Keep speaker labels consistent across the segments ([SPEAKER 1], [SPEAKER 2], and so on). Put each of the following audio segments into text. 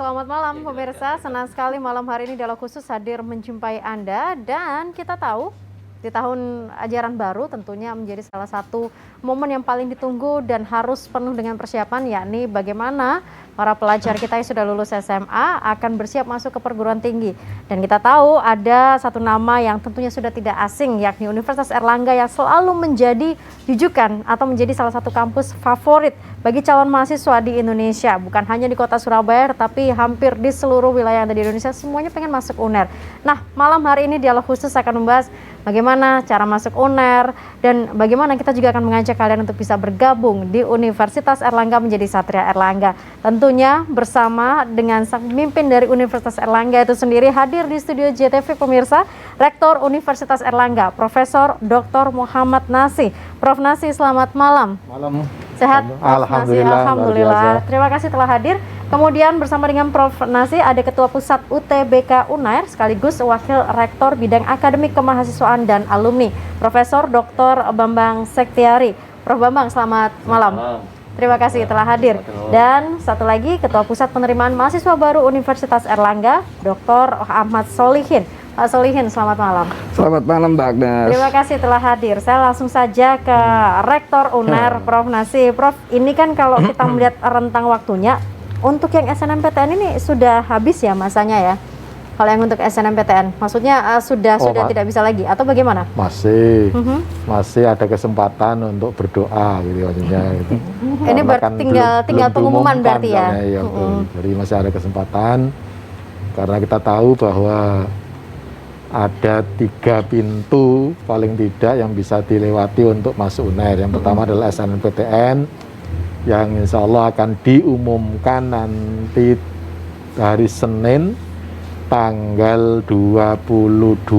[SPEAKER 1] Selamat malam pemirsa, senang sekali malam hari ini Dialog Khusus hadir menjumpai Anda. Dan kita tahu di tahun ajaran baru tentunya menjadi salah satu momen yang paling ditunggu dan harus penuh dengan persiapan, yakni bagaimana para pelajar kita yang sudah lulus SMA akan bersiap masuk ke perguruan tinggi. Dan kita tahu ada satu nama yang tentunya sudah tidak asing, yakni Universitas Airlangga yang selalu menjadi rujukan atau menjadi salah satu kampus favorit bagi calon mahasiswa di Indonesia. Bukan hanya di kota Surabaya, tetapi hampir di seluruh wilayah yang ada di Indonesia semuanya pengen masuk UNER. Nah, malam hari ini Dialog Khusus akan membahas bagaimana cara masuk UNER dan bagaimana kita juga akan mengajak kalian untuk bisa bergabung di Universitas Airlangga menjadi Satria Airlangga. Tentunya bersama dengan sang pemimpin dari Universitas Airlangga itu sendiri hadir di studio JTV pemirsa, Rektor Universitas Airlangga, Profesor Dr. Muhammad Nasih. Prof Nasih, selamat malam.
[SPEAKER 2] Malam.
[SPEAKER 1] Sehat?
[SPEAKER 2] Alhamdulillah.
[SPEAKER 1] Alhamdulillah. Terima kasih telah hadir. Kemudian bersama dengan Prof Nasih ada Ketua Pusat UTBK Unair sekaligus Wakil Rektor Bidang Akademik Kemahasiswaan dan Alumni, Profesor Dr. Bambang Sektiari. Prof Bambang, selamat malam. Terima kasih telah hadir. Dan satu lagi Ketua Pusat Penerimaan Mahasiswa Baru Universitas Airlangga, Dr. Ahmad Solihin. Pak Solihin, selamat malam.
[SPEAKER 2] Selamat malam, Mbak Agnes.
[SPEAKER 1] Terima kasih telah hadir. Saya langsung saja ke Rektor UNER, Prof Nasih. Prof, ini kan kalau kita melihat rentang waktunya, untuk yang SNMPTN ini sudah habis ya masanya ya? Kalau yang untuk SNMPTN, maksudnya sudah tidak bisa lagi atau bagaimana?
[SPEAKER 2] Masih ada kesempatan untuk berdoa gitu maksudnya. Gitu.
[SPEAKER 1] Ini tinggal pengumuman berarti ya?
[SPEAKER 2] Ya Jadi masih ada kesempatan karena kita tahu bahwa ada 3 pintu paling tidak yang bisa dilewati untuk masuk UNER. Yang pertama adalah SNMPTN yang insya Allah akan diumumkan nanti hari Senin tanggal 22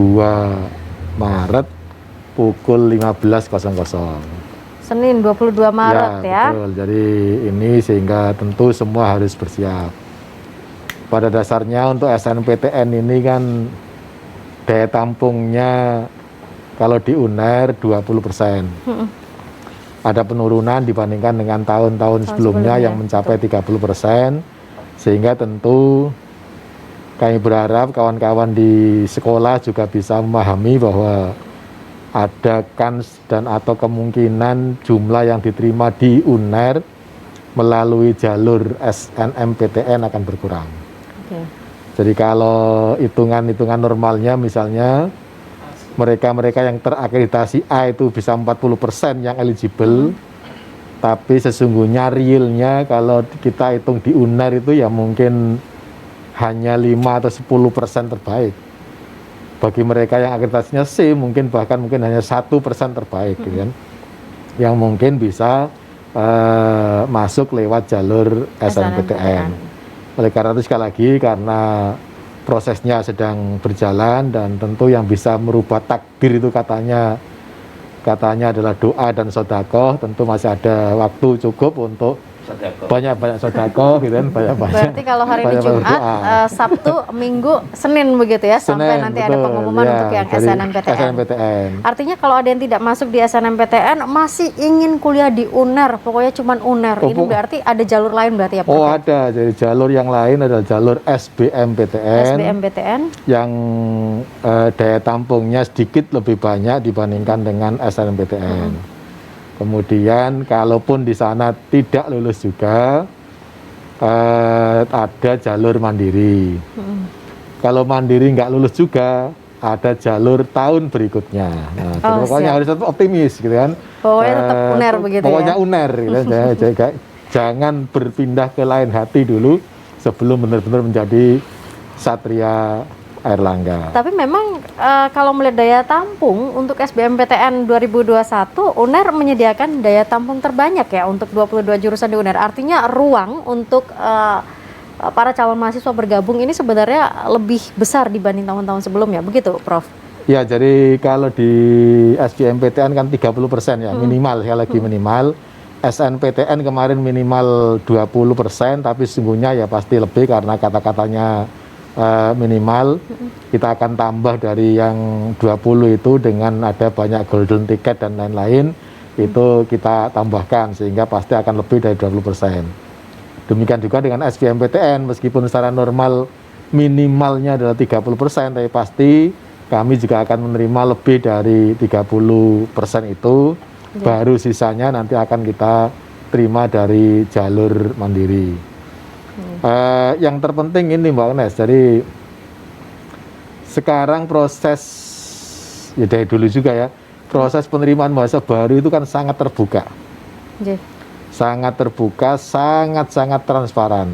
[SPEAKER 2] Maret pukul 15.00.
[SPEAKER 1] Senin 22 Maret ya?
[SPEAKER 2] Betul. Jadi ini sehingga tentu semua harus bersiap. Pada dasarnya untuk SNMPTN ini kan daya tampungnya kalau di UNER 20%. Ada penurunan dibandingkan dengan tahun-tahun sebelumnya yang mencapai 30%, sehingga tentu kami berharap kawan-kawan di sekolah juga bisa memahami bahwa ada kans dan atau kemungkinan jumlah yang diterima di UNER melalui jalur SNMPTN akan berkurang. Jadi kalau hitungan-hitungan normalnya misalnya mereka-mereka yang terakreditasi A itu bisa 40% yang eligible, tapi sesungguhnya realnya kalau kita hitung di UNER itu ya mungkin hanya 5 atau 10% terbaik. Bagi mereka yang akreditasinya C mungkin hanya 1% terbaik gitu kan, yang mungkin bisa masuk lewat jalur SNMPTN. Oleh karena itu sekali lagi karena prosesnya sedang berjalan dan tentu yang bisa merubah takdir itu katanya adalah doa dan sedekah, tentu masih ada waktu cukup untuk banyak-banyak sedekah gitu kan, banyak-banyak.
[SPEAKER 1] Berarti kalau hari ini Jumat, Sabtu, Minggu, Senin begitu ya, sampai nanti ada pengumuman untuk yang SNMPTN. Artinya kalau ada yang tidak masuk di SNMPTN masih ingin kuliah di UNER, pokoknya cuma UNER. Ini berarti ada jalur lain berarti ya Pak?
[SPEAKER 2] Oh ada, jadi jalur yang lain adalah jalur SBMPTN. Yang daya tampungnya sedikit lebih banyak dibandingkan dengan SNMPTN. Kemudian kalaupun di sana tidak lulus juga ada jalur mandiri. Kalau mandiri nggak lulus juga ada jalur tahun berikutnya. Nah, pokoknya harus tetap optimis gitu kan.
[SPEAKER 1] Pokoknya tetap UNER begitu
[SPEAKER 2] pokoknya
[SPEAKER 1] ya.
[SPEAKER 2] UNER gitu. Jangan berpindah ke lain hati dulu sebelum benar-benar menjadi Satria Airlangga.
[SPEAKER 1] Tapi memang kalau melihat daya tampung untuk SBMPTN 2021, UNER menyediakan daya tampung terbanyak ya untuk 22 jurusan di UNER. Artinya ruang untuk para calon mahasiswa bergabung ini sebenarnya lebih besar dibanding tahun-tahun sebelumnya, begitu Prof?
[SPEAKER 2] Ya, jadi kalau di SBMPTN kan 30% ya, minimal, sekali lagi minimal. SNPTN kemarin minimal 20%, tapi sesungguhnya ya pasti lebih karena kata-katanya minimal. Kita akan tambah dari yang 20 itu dengan ada banyak golden ticket dan lain-lain, itu kita tambahkan sehingga pasti akan lebih dari 20%. Demikian juga dengan SBMPTN, meskipun secara normal minimalnya adalah 30%, tapi pasti kami juga akan menerima lebih dari 30% itu, baru sisanya nanti akan kita terima dari jalur mandiri. Yang terpenting ini Mbak Ones, jadi sekarang proses, ya dari dulu juga ya, proses penerimaan mahasiswa baru itu kan sangat terbuka. Sangat terbuka, sangat-sangat transparan.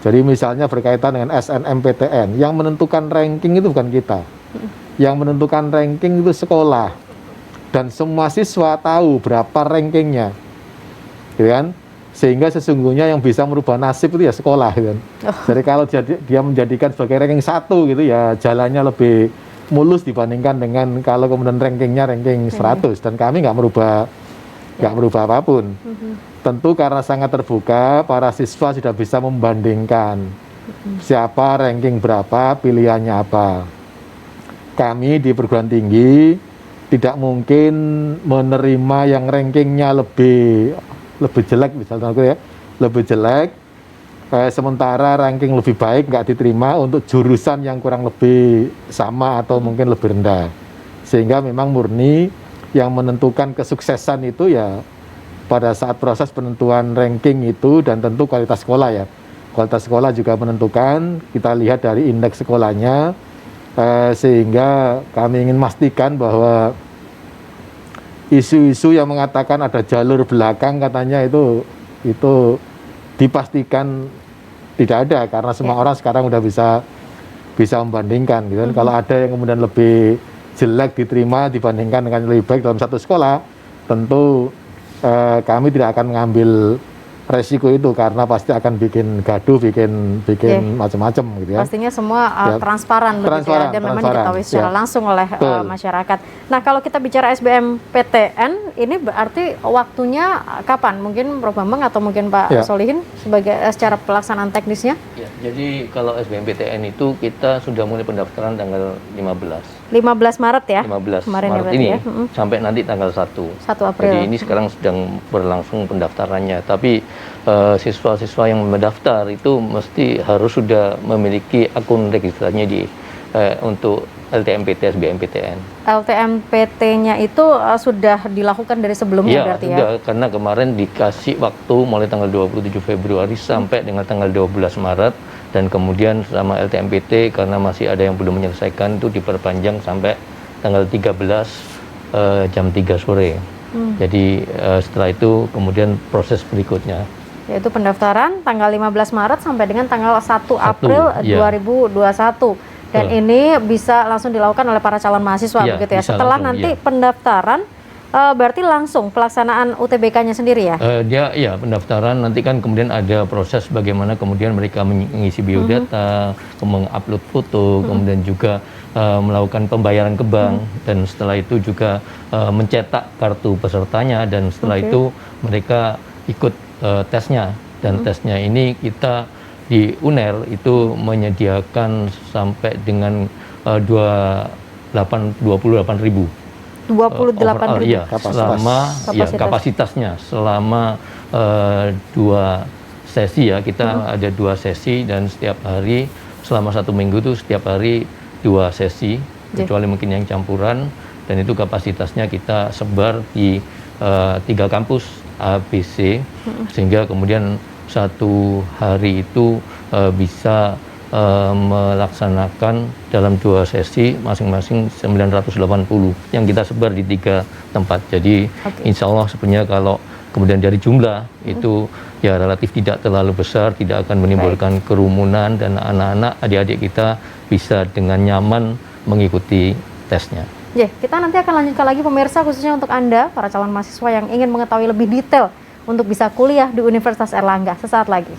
[SPEAKER 2] Jadi misalnya berkaitan dengan SNMPTN, yang menentukan ranking itu bukan kita. Yang menentukan ranking itu sekolah. Dan semua siswa tahu berapa rankingnya. Gitu kan? Sehingga sesungguhnya yang bisa merubah nasib itu ya sekolah. Gitu kan? Jadi kalau dia menjadikan sebagai ranking 1 gitu ya, jalannya lebih mulus dibandingkan dengan kalau kemudian rankingnya ranking 100. Dan kami nggak merubah apapun. Tentu karena sangat terbuka, para siswa sudah bisa membandingkan siapa ranking berapa, pilihannya apa. Kami di perguruan tinggi tidak mungkin menerima yang rankingnya lebih jelek, misalnya ya, lebih jelek, sementara ranking lebih baik nggak diterima untuk jurusan yang kurang lebih sama atau mungkin lebih rendah. Sehingga memang murni yang menentukan kesuksesan itu ya pada saat proses penentuan ranking itu, dan tentu kualitas sekolah ya. Kualitas sekolah juga menentukan, kita lihat dari indeks sekolahnya, sehingga kami ingin memastikan bahwa isu-isu yang mengatakan ada jalur belakang katanya itu dipastikan tidak ada, karena semua orang sekarang udah bisa membandingkan gitu kan. Kalau ada yang kemudian lebih jelek diterima dibandingkan dengan lebih baik dalam satu sekolah, tentu kami tidak akan mengambil resiko itu, karena pasti akan bikin gaduh, bikin macam-macam gitu ya.
[SPEAKER 1] Pastinya semua transparan begitu ya, dan memang diketahui secara langsung oleh masyarakat. Nah, kalau kita bicara SBMPTN, ini berarti waktunya kapan? Mungkin Prof. Bambang atau mungkin Pak Solihin sebagai secara pelaksanaan teknisnya?
[SPEAKER 3] Ya, jadi kalau SBMPTN itu kita sudah mulai pendaftaran tanggal
[SPEAKER 1] 15 Maret ya?
[SPEAKER 3] 15
[SPEAKER 1] kemarin
[SPEAKER 3] Maret
[SPEAKER 1] ya,
[SPEAKER 3] ini
[SPEAKER 1] ya?
[SPEAKER 3] Sampai nanti tanggal 1
[SPEAKER 1] April.
[SPEAKER 3] Jadi ini sekarang sedang berlangsung pendaftarannya. Tapi siswa-siswa yang mendaftar itu mesti harus sudah memiliki akun registrasinya untuk LTMPT, SBMPTN.
[SPEAKER 1] LTMPT-nya itu sudah dilakukan dari sebelumnya berarti
[SPEAKER 3] sudah,
[SPEAKER 1] ya?
[SPEAKER 3] Karena kemarin dikasih waktu mulai tanggal 27 Februari sampai dengan tanggal 12 Maret. Dan kemudian selama LTMPT karena masih ada yang belum menyelesaikan itu diperpanjang sampai tanggal 13 jam 3 sore. Jadi setelah itu kemudian proses berikutnya,
[SPEAKER 1] yaitu pendaftaran tanggal 15 Maret sampai dengan tanggal 1 April 2021. Dan ini bisa langsung dilakukan oleh para calon mahasiswa begitu ya. Setelah langsung, nanti pendaftaran berarti langsung pelaksanaan UTBK-nya sendiri ya?
[SPEAKER 3] Pendaftaran nanti kan kemudian ada proses bagaimana kemudian mereka mengisi biodata, mengupload foto, kemudian juga melakukan pembayaran ke bank, dan setelah itu juga mencetak kartu pesertanya, dan setelah itu mereka ikut tesnya, dan tesnya ini kita di UNER itu menyediakan sampai dengan 28.000 kapasitasnya selama 2 sesi ya. Kita ada 2 sesi, dan setiap hari selama 1 minggu itu setiap hari 2 sesi, kecuali mungkin yang campuran, dan itu kapasitasnya kita sebar di 3 kampus ABC, sehingga kemudian 1 hari itu bisa melaksanakan dalam 2 sesi masing-masing 980 yang kita sebar di 3 tempat. Jadi insya Allah sebenarnya kalau kemudian dari jumlah itu ya relatif tidak terlalu besar, tidak akan menimbulkan kerumunan, dan anak-anak adik-adik kita bisa dengan nyaman mengikuti tesnya.
[SPEAKER 1] Kita nanti akan lanjutkan lagi pemirsa, khususnya untuk Anda para calon mahasiswa yang ingin mengetahui lebih detail untuk bisa kuliah di Universitas Airlangga sesaat lagi.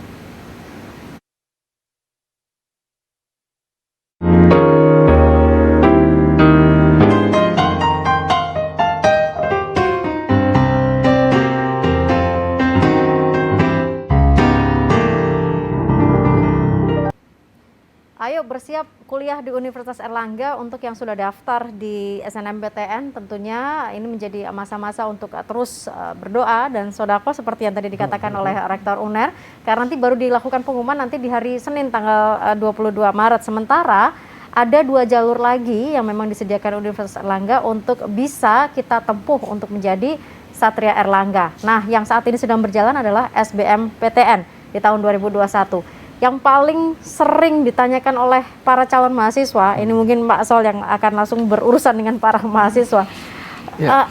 [SPEAKER 1] Ayo bersiap kuliah di Universitas Airlangga. Untuk yang sudah daftar di SNMPTN tentunya ini menjadi masa-masa untuk terus berdoa dan sodako seperti yang tadi dikatakan oleh Rektor UNER, karena nanti baru dilakukan pengumuman nanti di hari Senin tanggal 22 Maret. Sementara ada 2 jalur lagi yang memang disediakan Universitas Airlangga untuk bisa kita tempuh untuk menjadi Satria Airlangga. Nah, yang saat ini sedang berjalan adalah SBMPTN di tahun 2021. Yang paling sering ditanyakan oleh para calon mahasiswa, ini mungkin Pak Sol yang akan langsung berurusan dengan para mahasiswa.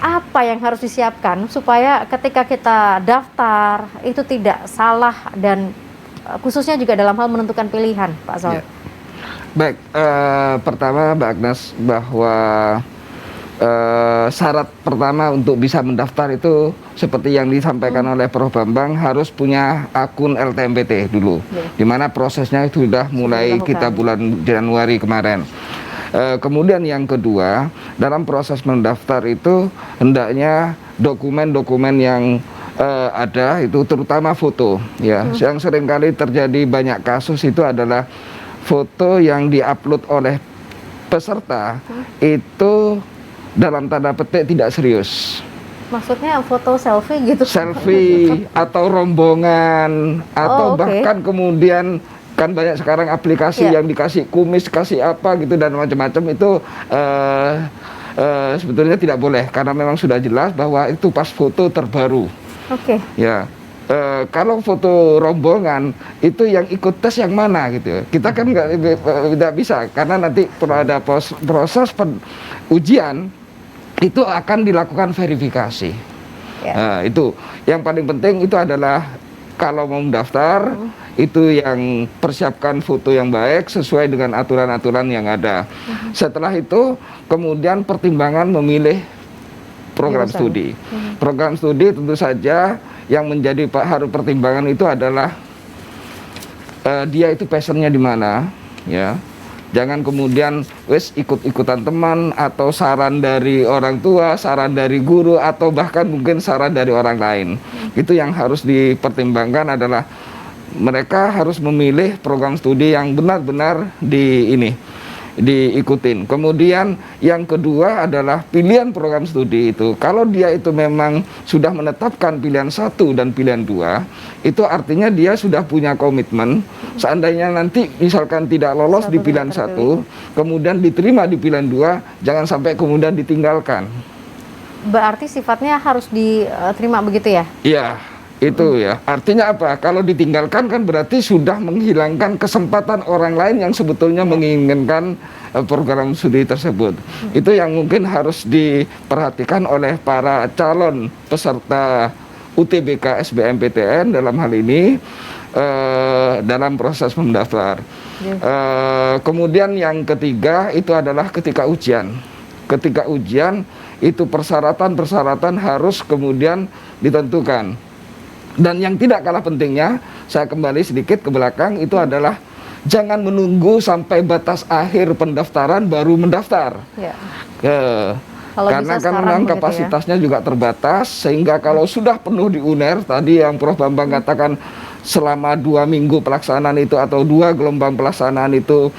[SPEAKER 1] Apa yang harus disiapkan supaya ketika kita daftar itu tidak salah dan khususnya juga dalam hal menentukan pilihan, Pak Sol?
[SPEAKER 4] Baik, pertama Mbak Agnes, bahwa syarat pertama untuk bisa mendaftar itu seperti yang disampaikan oleh Prof. Bambang, harus punya akun LTMPT dulu, di mana prosesnya itu sudah mulai kita bulan Januari kemarin. Kemudian yang kedua, dalam proses mendaftar itu hendaknya dokumen-dokumen yang ada itu terutama foto, ya. Yang seringkali terjadi banyak kasus itu adalah foto yang diupload oleh peserta itu dalam tanda petik tidak serius.
[SPEAKER 1] Maksudnya foto selfie gitu?
[SPEAKER 4] Selfie atau rombongan atau bahkan kemudian kan banyak sekarang aplikasi yang dikasih kumis, kasih apa gitu dan macam-macam itu sebetulnya tidak boleh karena memang sudah jelas bahwa itu pas foto terbaru. Ya. Kalau foto rombongan itu yang ikut tes yang mana gitu, kita kan tidak bisa karena nanti ada proses ujian itu akan dilakukan verifikasi. Nah, itu yang paling penting itu adalah kalau mau mendaftar itu yang persiapkan foto yang baik sesuai dengan aturan-aturan yang ada. Setelah itu kemudian pertimbangan memilih program studi. Program studi tentu saja yang menjadi harus pertimbangan itu adalah dia itu passionnya di mana, ya. Jangan kemudian wes ikut-ikutan teman atau saran dari orang tua, saran dari guru atau bahkan mungkin saran dari orang lain. Itu yang harus dipertimbangkan adalah mereka harus memilih program studi yang benar-benar diikutin. Kemudian yang kedua adalah pilihan program studi itu. Kalau dia itu memang sudah menetapkan pilihan 1 dan pilihan 2, itu artinya dia sudah punya komitmen. Seandainya nanti misalkan tidak lolos di pilihan 1, kemudian diterima di pilihan 2, jangan sampai kemudian ditinggalkan.
[SPEAKER 1] Berarti sifatnya harus diterima begitu ya?
[SPEAKER 4] Iya. Itu ya, artinya apa? Kalau ditinggalkan kan berarti sudah menghilangkan kesempatan orang lain yang sebetulnya menginginkan program studi tersebut. Itu yang mungkin harus diperhatikan oleh para calon peserta UTBK SBMPTN dalam hal ini dalam proses mendaftar. Kemudian yang ketiga itu adalah ketika ujian. Ketika ujian itu persyaratan-persyaratan harus kemudian ditentukan. Dan yang tidak kalah pentingnya, saya kembali sedikit ke belakang, itu adalah jangan menunggu sampai batas akhir pendaftaran baru mendaftar. Karena kan memang kapasitasnya juga terbatas, sehingga kalau sudah penuh di UNER, tadi yang Prof. Bambang katakan selama 2 minggu pelaksanaan itu atau 2 gelombang pelaksanaan itu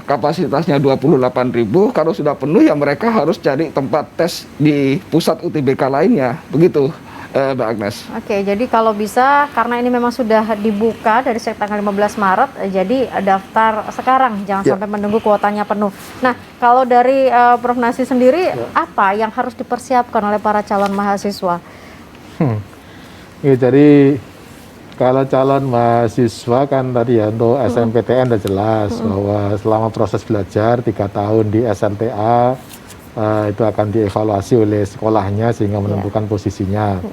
[SPEAKER 4] kapasitasnya 28.000, kalau sudah penuh ya mereka harus cari tempat tes di pusat UTBK lainnya, begitu. Mbak Agnes.
[SPEAKER 1] Oke, jadi kalau bisa karena ini memang sudah dibuka dari tanggal 15 Maret, jadi daftar sekarang, jangan sampai menunggu kuotanya penuh. Nah, kalau dari Prof. Nasi sendiri, apa yang harus dipersiapkan oleh para calon mahasiswa?
[SPEAKER 2] Ya, jadi kalau calon mahasiswa kan tadi ya untuk SNMPTN sudah jelas bahwa selama proses belajar 3 tahun di SNTA itu akan dievaluasi oleh sekolahnya sehingga menentukan posisinya.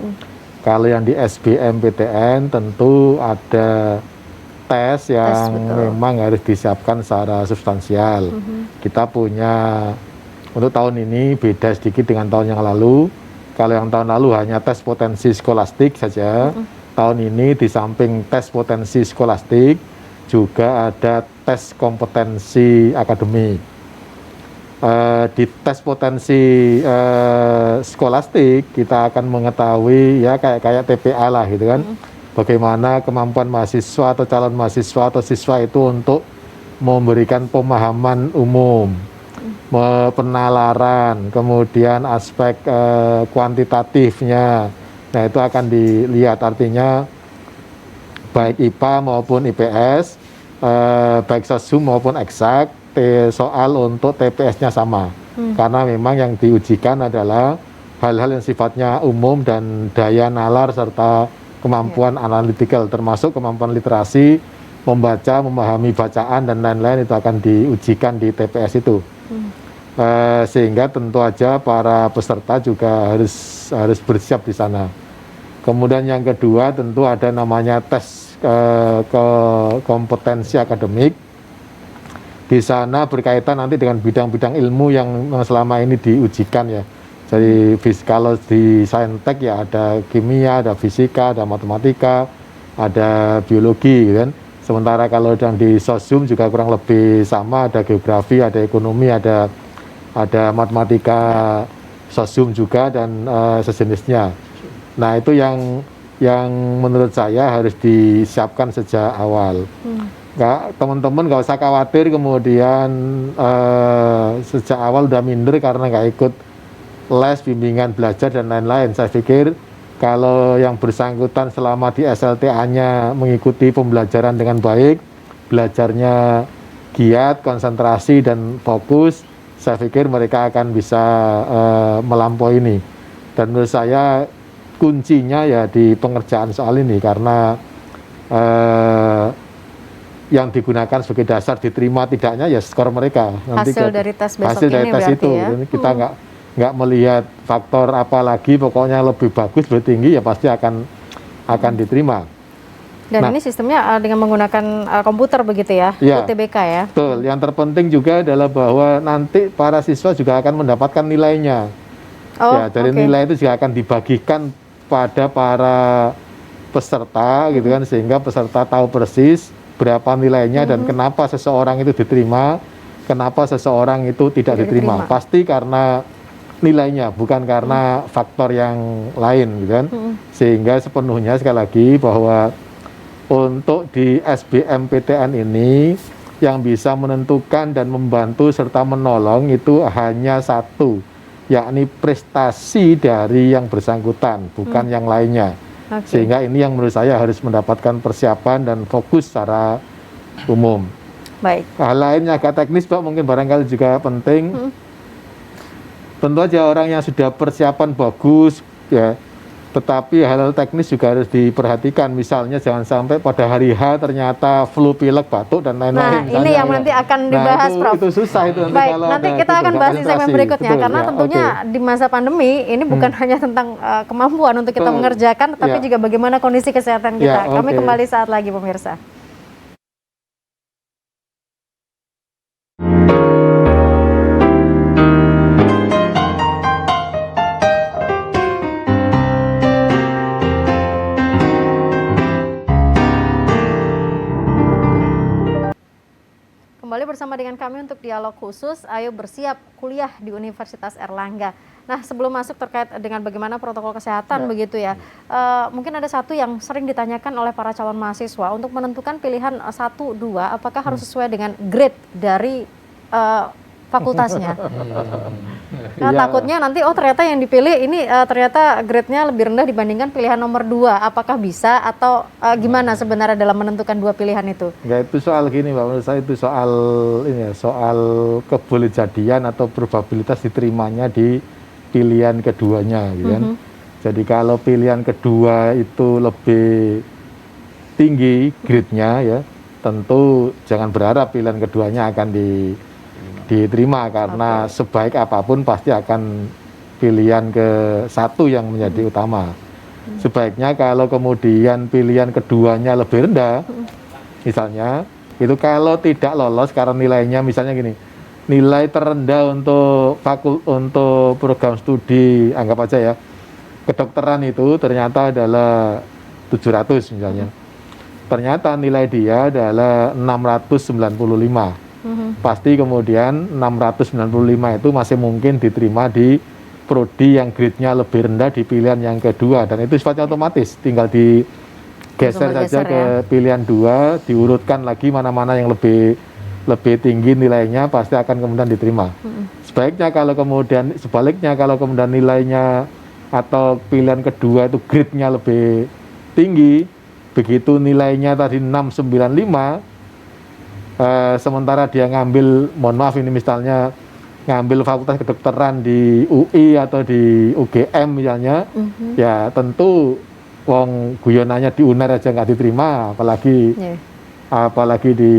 [SPEAKER 2] Kalau yang di SBMPTN tentu ada tes yang memang harus disiapkan secara substansial. Kita punya untuk tahun ini beda sedikit dengan tahun yang lalu. Kalau yang tahun lalu hanya tes potensi skolastik saja, tahun ini di samping tes potensi skolastik juga ada tes kompetensi akademik. Di tes potensi skolastik kita akan mengetahui ya kayak TPA lah gitu kan, bagaimana kemampuan mahasiswa atau calon mahasiswa atau siswa itu untuk memberikan pemahaman umum, penalaran, kemudian aspek kuantitatifnya. Nah, itu akan dilihat, artinya baik IPA maupun IPS, baik sosum maupun eksak, soal untuk TPS-nya sama. Karena memang yang diujikan adalah hal-hal yang sifatnya umum dan daya nalar serta kemampuan analytical, termasuk kemampuan literasi, membaca, memahami bacaan dan lain-lain, itu akan diujikan di TPS itu. Sehingga tentu aja para peserta juga harus bersiap di sana. Kemudian yang kedua tentu ada namanya tes ke kompetensi akademik. Di sana berkaitan nanti dengan bidang-bidang ilmu yang selama ini diujikan ya. Jadi kalau di Saintek ya ada kimia, ada fisika, ada matematika, ada biologi gitu kan. Sementara kalau yang di sosum juga kurang lebih sama, ada geografi, ada ekonomi, ada matematika sosum juga dan sejenisnya. Nah, itu yang menurut saya harus disiapkan sejak awal. Teman-teman nggak usah khawatir kemudian sejak awal udah minder karena nggak ikut les, bimbingan belajar dan lain-lain. Saya pikir kalau yang bersangkutan selama di SLTA-nya mengikuti pembelajaran dengan baik, belajarnya giat, konsentrasi dan fokus, saya pikir mereka akan bisa melampaui ini. Dan menurut saya kuncinya ya di pengerjaan soal ini, karena yang digunakan sebagai dasar diterima tidaknya ya skor mereka. Nanti
[SPEAKER 1] hasil dari tes besok
[SPEAKER 2] hasil dari
[SPEAKER 1] ini
[SPEAKER 2] tes
[SPEAKER 1] berarti
[SPEAKER 2] itu.
[SPEAKER 1] ya.
[SPEAKER 2] Kita nggak melihat faktor apa lagi, pokoknya lebih bagus, lebih tinggi ya pasti akan diterima.
[SPEAKER 1] Dan ini sistemnya dengan menggunakan komputer begitu ya, UTBK ya.
[SPEAKER 2] Betul. Yang terpenting juga adalah bahwa nanti para siswa juga akan mendapatkan nilainya. Ya, dari nilai itu juga akan dibagikan pada para peserta gitu kan, sehingga peserta tahu persis berapa nilainya dan kenapa seseorang itu diterima, kenapa seseorang itu tidak diterima. Pasti karena nilainya, bukan karena faktor yang lain gitu kan. Sehingga sepenuhnya sekali lagi bahwa untuk di SBMPTN ini yang bisa menentukan dan membantu serta menolong itu hanya satu, yakni prestasi dari yang bersangkutan, bukan yang lainnya. Sehingga ini yang menurut saya harus mendapatkan persiapan dan fokus secara umum.
[SPEAKER 1] Baik.
[SPEAKER 2] Hal lainnya agak teknis Pak, mungkin barangkali juga penting. Tentu aja orang yang sudah persiapan bagus ya, tetapi hal-hal teknis juga harus diperhatikan. Misalnya jangan sampai pada hari H ternyata flu, pilek, batuk dan lain-lain.
[SPEAKER 1] Nah, ini yang nanti akan dibahas, Prof.
[SPEAKER 2] Itu susah itu nanti.
[SPEAKER 1] Baik,
[SPEAKER 2] kalau
[SPEAKER 1] nanti kita akan bahas di segmen berikutnya.
[SPEAKER 2] Betul,
[SPEAKER 1] karena
[SPEAKER 2] ya,
[SPEAKER 1] tentunya di masa pandemi ini bukan hanya tentang kemampuan untuk kita mengerjakan, tapi juga bagaimana kondisi kesehatan kita. Kami kembali saat lagi pemirsa. Kembali bersama dengan kami untuk dialog khusus, ayo bersiap kuliah di Universitas Erlangga. Nah, sebelum masuk terkait dengan bagaimana protokol kesehatan begitu ya, mungkin ada satu yang sering ditanyakan oleh para calon mahasiswa untuk menentukan pilihan 1, 2, apakah harus sesuai dengan grade dari fakultasnya. Nah, takutnya nanti ternyata yang dipilih ini ternyata grade-nya lebih rendah dibandingkan pilihan nomor 2. Apakah bisa atau gimana sebenarnya dalam menentukan dua pilihan itu?
[SPEAKER 2] Enggak, itu soal gini Pak, menurut saya itu soal ini ya, soal kebolehjadian atau probabilitas diterimanya di pilihan keduanya gitu kan. Jadi kalau pilihan kedua itu lebih tinggi grade-nya ya, tentu jangan berharap pilihan keduanya akan diterima, karena sebaik apapun pasti akan pilihan ke satu yang menjadi utama. Sebaiknya kalau kemudian pilihan keduanya lebih rendah, misalnya itu kalau tidak lolos karena nilainya misalnya gini, nilai terendah untuk untuk program studi anggap aja ya kedokteran itu ternyata adalah 700 misalnya, ternyata nilai dia adalah 695. Pasti kemudian 695 itu masih mungkin diterima di prodi yang grade-nya lebih rendah di pilihan yang kedua, dan itu sifatnya otomatis, tinggal digeser saja ke pilihan 2, diurutkan lagi mana-mana yang lebih lebih tinggi nilainya pasti akan kemudian diterima. Sebaliknya kalau kemudian nilainya atau pilihan kedua itu grade-nya lebih tinggi, begitu nilainya tadi 695, sementara dia ngambil, mohon maaf ini misalnya ngambil fakultas kedokteran di UI atau di UGM misalnya, ya tentu wong guyonannya di UNER aja nggak diterima, apalagi di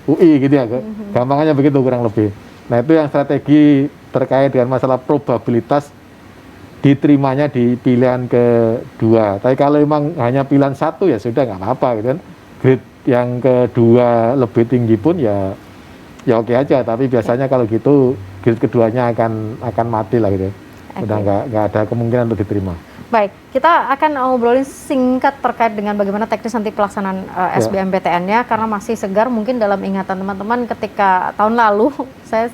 [SPEAKER 2] UI gitu ya, gampangannya begitu kurang lebih. Nah itu yang strategi terkait dengan masalah probabilitas diterimanya di pilihan kedua. Tapi kalau memang hanya pilihan satu ya sudah nggak apa-apa gitu kan. Grade yang kedua lebih tinggi pun ya oke aja. Tapi biasanya kalau gitu grade keduanya akan mati lah gitu. Udah nggak ada kemungkinan untuk diterima.
[SPEAKER 1] Baik, kita akan ngobrolin singkat terkait dengan bagaimana teknis nanti pelaksanaan SBMPTN-nya, karena masih segar mungkin dalam ingatan teman-teman ketika tahun lalu, saya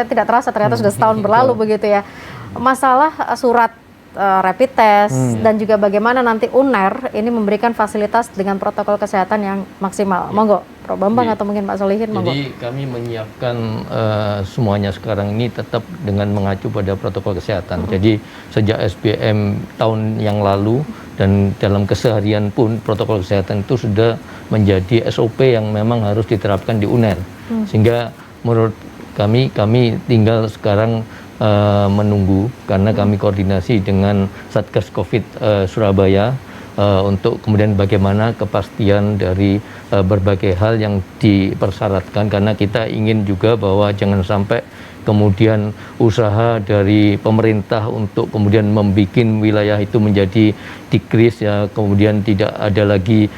[SPEAKER 1] tidak terasa ternyata sudah setahun berlalu begitu ya. Masalah surat rapid test dan juga bagaimana nanti UNER ini memberikan fasilitas dengan protokol kesehatan yang maksimal. Monggo, Prof. Bambang atau mungkin Pak Solihin, monggo.
[SPEAKER 3] Jadi kami menyiapkan semuanya sekarang ini tetap dengan mengacu pada protokol kesehatan. Jadi sejak SBM tahun yang lalu dan dalam keseharian pun protokol kesehatan itu sudah menjadi SOP yang memang harus diterapkan di UNER. Sehingga menurut kami tinggal sekarang menunggu, karena kami koordinasi dengan Satgas Covid Surabaya untuk kemudian bagaimana kepastian dari berbagai hal yang dipersyaratkan, karena kita ingin juga bahwa jangan sampai kemudian usaha dari pemerintah untuk kemudian membuat wilayah itu menjadi dikris ya, kemudian tidak ada lagi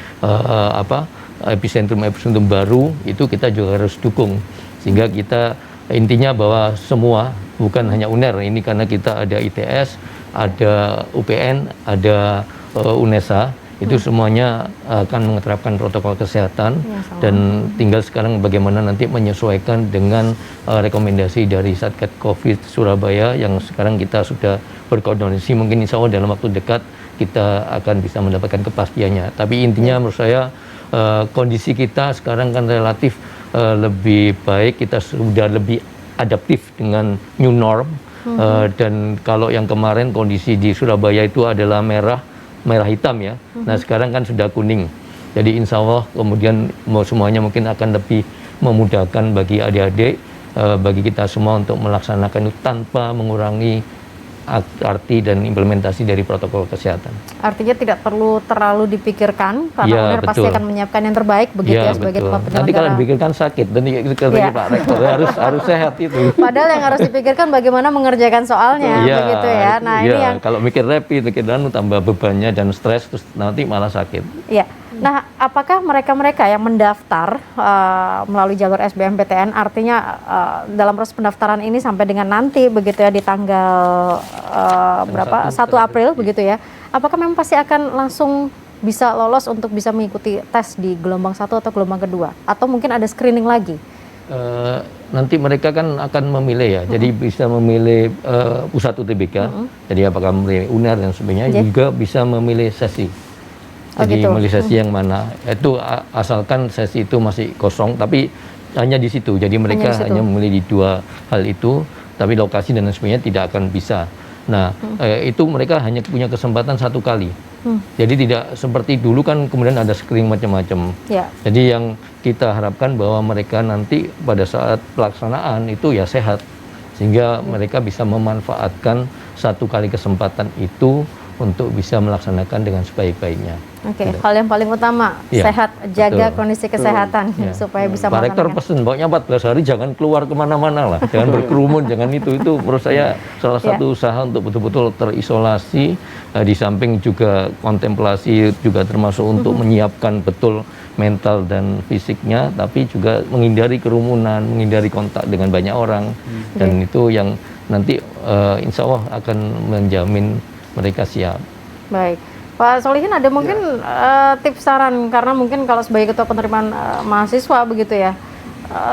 [SPEAKER 3] epicentrum baru, itu kita juga harus dukung. Sehingga kita intinya bahwa semua, bukan hanya UNER ini, karena kita ada ITS, ada UPN, ada UNESA, itu semuanya akan menerapkan protokol kesehatan dan tinggal sekarang bagaimana nanti menyesuaikan dengan rekomendasi dari Satgas Covid Surabaya yang sekarang kita sudah berkoordinasi. Mungkin insya Allah dalam waktu dekat kita akan bisa mendapatkan kepastiannya. Tapi intinya menurut saya kondisi kita sekarang kan relatif lebih baik, kita sudah lebih adaptif dengan new norm. Dan kalau yang kemarin kondisi di Surabaya itu adalah merah hitam ya. Nah sekarang kan sudah kuning. Jadi insya Allah kemudian semuanya mungkin akan lebih memudahkan bagi adik-adik, bagi kita semua untuk melaksanakan itu tanpa mengurangi arti dan implementasi dari protokol kesehatan.
[SPEAKER 1] Artinya tidak perlu terlalu dipikirkan, karena UNER pasti akan menyiapkan yang terbaik begitu ya sebagai tempat penyelenggara. Nanti
[SPEAKER 3] kalau dipikirkan sakit, dan katanya Pak Rektor harus sehat itu.
[SPEAKER 1] Padahal yang harus dipikirkan bagaimana mengerjakan soalnya begitu ya. Nah ini yang
[SPEAKER 3] kalau mikir rapid, tambah bebannya dan stres, terus nanti malah sakit.
[SPEAKER 1] Iya. Nah, apakah mereka-mereka yang mendaftar melalui jalur SBMPTN, artinya dalam proses pendaftaran ini sampai dengan nanti begitu ya di tanggal berapa 1 April begitu ya, apakah memang pasti akan langsung bisa lolos untuk bisa mengikuti tes di gelombang 1 atau gelombang kedua, atau mungkin ada screening lagi?
[SPEAKER 3] Nanti mereka kan akan memilih ya, jadi bisa memilih pusat UTBK, jadi apakah memilih UNER dan sebagainya, juga bisa memilih sesi. Jadi memilih sesi yang mana, itu asalkan sesi itu masih kosong, tapi hanya di situ. Jadi mereka hanya memilih di 2 hal itu, tapi lokasi dan sebagainya tidak akan bisa. Nah, itu mereka hanya punya kesempatan 1 kali. Jadi tidak seperti dulu kan kemudian ada screening macam-macam. Jadi yang kita harapkan bahwa mereka nanti pada saat pelaksanaan itu ya sehat, sehingga mereka bisa memanfaatkan 1 kali kesempatan itu untuk bisa melaksanakan dengan sebaik-baiknya.
[SPEAKER 1] Oke, hal yang paling utama sehat, jaga kondisi kesehatan supaya bisa
[SPEAKER 3] Pak Rektor pesen, pokoknya 14 hari jangan keluar kemana-mana lah, jangan berkerumun, jangan itu menurut saya salah satu usaha untuk betul-betul terisolasi, di samping juga kontemplasi juga termasuk untuk menyiapkan betul mental dan fisiknya, tapi juga menghindari kerumunan, menghindari kontak dengan banyak orang, dan itu yang nanti insya Allah akan menjamin mereka siap.
[SPEAKER 1] Baik, Pak Solihin ada mungkin tips saran, karena mungkin kalau sebagai ketua penerimaan mahasiswa begitu ya,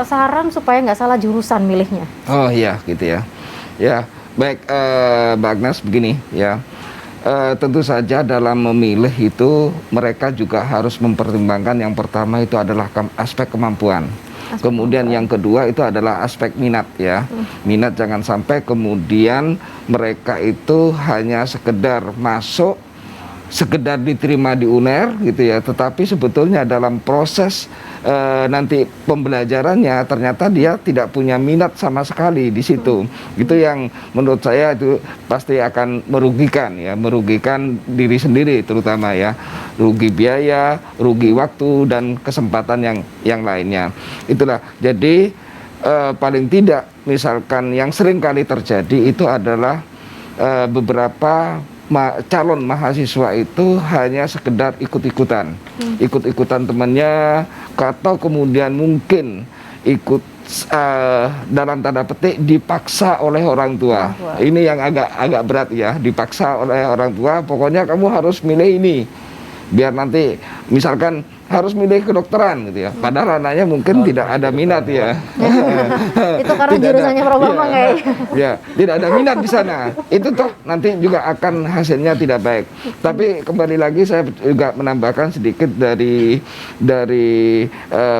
[SPEAKER 1] saran supaya nggak salah jurusan milihnya.
[SPEAKER 4] Oh iya gitu ya. Ya baik, Mbak Agnes, begini ya. Tentu saja dalam memilih itu mereka juga harus mempertimbangkan yang pertama itu adalah aspek kemampuan. Kemudian yang kedua itu adalah aspek minat ya. Minat, jangan sampai kemudian mereka itu hanya sekedar masuk, sekedar diterima di UNER gitu ya, tetapi sebetulnya dalam proses nanti pembelajarannya ternyata dia tidak punya minat sama sekali di situ. Itu yang menurut saya itu pasti akan merugikan ya, merugikan diri sendiri terutama ya, rugi biaya, rugi waktu dan kesempatan yang lainnya. Itulah, jadi paling tidak misalkan yang sering kali terjadi itu adalah beberapa calon mahasiswa itu hanya sekedar ikut-ikutan, ikut-ikutan temannya, atau kemudian mungkin ikut dalam tanda petik dipaksa oleh orang tua. Ini yang agak berat ya, dipaksa oleh orang tua. Pokoknya kamu harus milih ini, biar nanti misalkan harus milih kedokteran gitu ya. Padahal anaknya mungkin tidak ada minat ya.
[SPEAKER 1] Itu karena jurusannya Prof. Bambang
[SPEAKER 4] ya, ya, tidak ada minat di sana. Itu toh nanti juga akan hasilnya tidak baik. Tapi kembali lagi saya juga menambahkan sedikit dari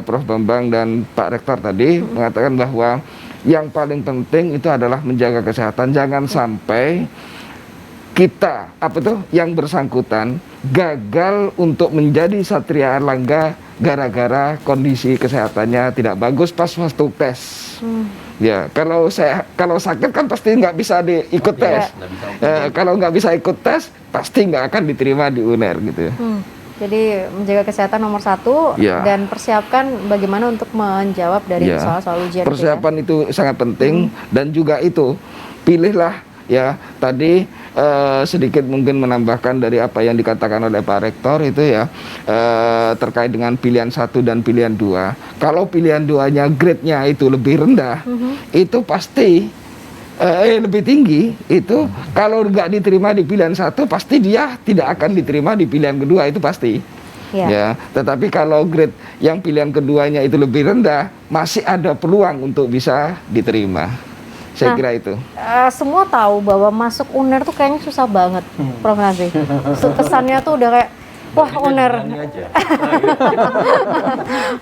[SPEAKER 4] Prof. Bambang dan Pak Rektor tadi mengatakan bahwa yang paling penting itu adalah menjaga kesehatan. Jangan sampai kita yang bersangkutan gagal untuk menjadi Satria Airlangga gara-gara kondisi kesehatannya tidak bagus pas waktu tes. Ya, kalau sakit kan pasti nggak bisa ikut tes. Kalau nggak bisa ikut tes pasti nggak akan diterima di UNER gitu.
[SPEAKER 1] Jadi menjaga kesehatan nomor satu dan persiapkan bagaimana untuk menjawab dari soal-soal ujian.
[SPEAKER 4] Persiapan itu sangat penting dan juga itu pilihlah ya tadi sedikit mungkin menambahkan dari apa yang dikatakan oleh Pak Rektor itu ya terkait dengan pilihan 1 dan pilihan 2. Kalau pilihan 2-nya grade-nya itu lebih rendah, itu pasti lebih tinggi itu kalau nggak diterima di pilihan 1 pasti dia tidak akan diterima di pilihan kedua, itu pasti. Ya, tetapi kalau grade yang pilihan keduanya itu lebih rendah, masih ada peluang untuk bisa diterima. Saya kira itu.
[SPEAKER 1] Semua tahu bahwa masuk UNER tuh kayaknya susah banget, Prof. Nazih. Kesannya tuh udah kayak, wah UNER.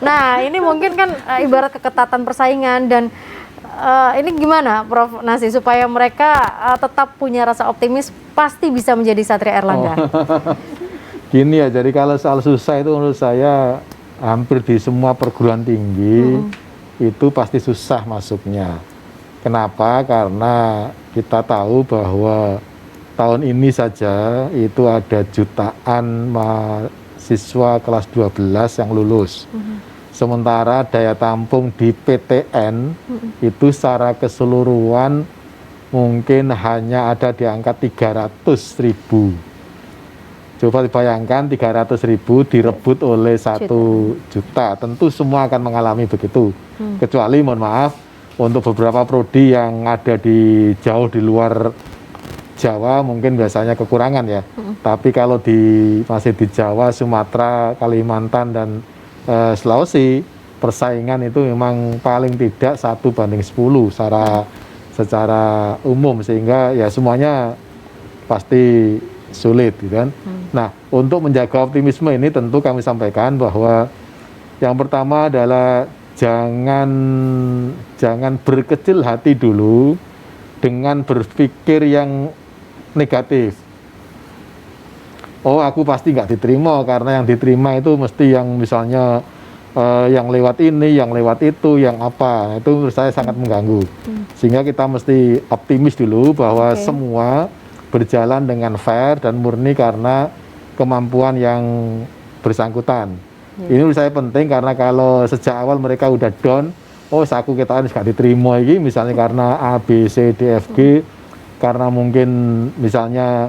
[SPEAKER 1] Nah, ini mungkin kan ibarat keketatan persaingan dan ini gimana, Prof. Nazih, supaya mereka tetap punya rasa optimis pasti bisa menjadi Satria Airlangga?
[SPEAKER 2] Gini ya, jadi kalau soal susah itu menurut saya hampir di semua perguruan tinggi itu pasti susah masuknya. Kenapa? Karena kita tahu bahwa tahun ini saja itu ada jutaan mahasiswa kelas 12 yang lulus. Sementara daya tampung di PTN itu secara keseluruhan mungkin hanya ada di angka 300.000. Coba dibayangkan 300.000 direbut oleh 1 juta. Tentu semua akan mengalami begitu. Kecuali mohon maaf, untuk beberapa prodi yang ada jauh di luar Jawa mungkin biasanya kekurangan ya. Tapi kalau masih di Jawa, Sumatera, Kalimantan dan Sulawesi, persaingan itu memang paling tidak 1:10 secara umum, sehingga ya semuanya pasti sulit gitu kan. Nah, untuk menjaga optimisme ini tentu kami sampaikan bahwa yang pertama adalah jangan berkecil hati dulu dengan berpikir yang negatif. Oh, aku pasti nggak diterima karena yang diterima itu mesti yang misalnya yang lewat ini, yang lewat itu, yang apa. Itu menurut saya sangat mengganggu. Sehingga kita mesti optimis dulu bahwa semua berjalan dengan fair dan murni karena kemampuan yang bersangkutan. Ini menurut saya penting karena kalau sejak awal mereka udah down, oh aku kita harus gak diterima ini, misalnya karena A, B, C, D, F, G, karena mungkin misalnya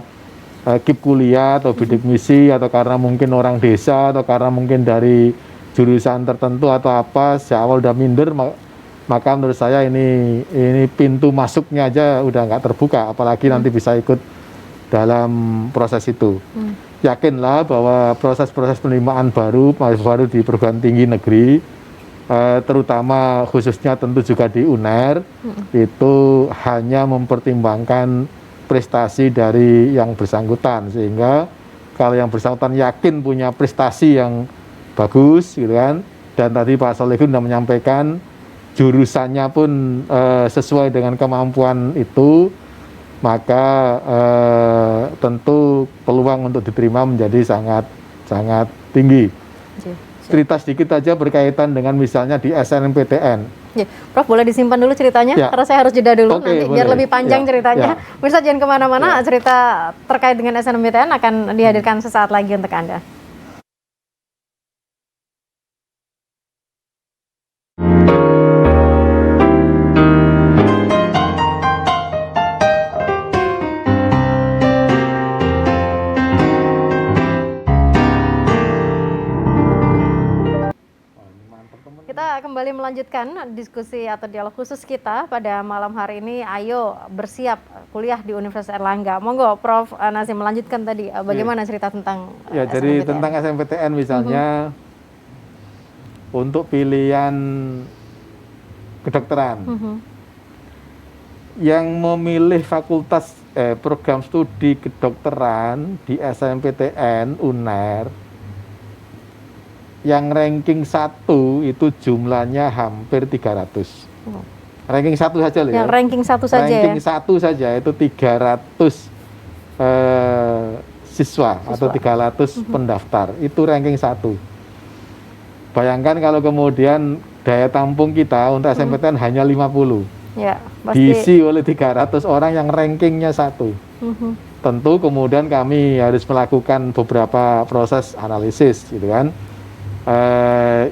[SPEAKER 2] KIP kuliah atau bidik misi, atau karena mungkin orang desa, atau karena mungkin dari jurusan tertentu atau apa, sejak awal udah minder, maka menurut saya ini pintu masuknya aja udah nggak terbuka, apalagi nanti bisa ikut dalam proses itu. Yakinlah bahwa proses-proses penerimaan baru di perguruan tinggi negeri, terutama khususnya tentu juga di UNER, itu hanya mempertimbangkan prestasi dari yang bersangkutan, sehingga kalau yang bersangkutan yakin punya prestasi yang bagus gitu kan, Dan tadi Pak Solihin sudah menyampaikan jurusannya pun sesuai dengan kemampuan itu, maka tentu peluang untuk diterima menjadi sangat tinggi. Cerita sedikit aja berkaitan dengan misalnya di SNMPTN.
[SPEAKER 1] Ya, Prof boleh disimpan dulu ceritanya,
[SPEAKER 2] ya.
[SPEAKER 1] Karena saya harus jeda dulu nanti
[SPEAKER 2] Boleh.
[SPEAKER 1] biar lebih panjang ceritanya. Pemirsa jangan kemana-mana, cerita terkait dengan SNMPTN akan dihadirkan sesaat lagi untuk Anda. Kita kembali melanjutkan diskusi atau dialog khusus kita pada malam hari ini. Ayo bersiap kuliah di Universitas Airlangga. Monggo Prof Nazim melanjutkan tadi bagaimana cerita tentang
[SPEAKER 2] jadi
[SPEAKER 1] SNMPTN.
[SPEAKER 2] tentang SNMPTN misalnya untuk pilihan kedokteran. Yang memilih fakultas program studi kedokteran di SNMPTN UNER yang ranking 1 itu jumlahnya hampir 300. Ranking 1 saja loh ya.
[SPEAKER 1] Yang ranking 1 saja
[SPEAKER 2] ranking 1 saja itu 300 siswa atau 300 pendaftar. Itu ranking 1. Bayangkan kalau kemudian daya tampung kita untuk SNMPTN hanya 50.
[SPEAKER 1] Ya, pasti.
[SPEAKER 2] Diisi oleh 300 orang yang rankingnya 1. Tentu kemudian kami harus melakukan beberapa proses analisis gitu kan.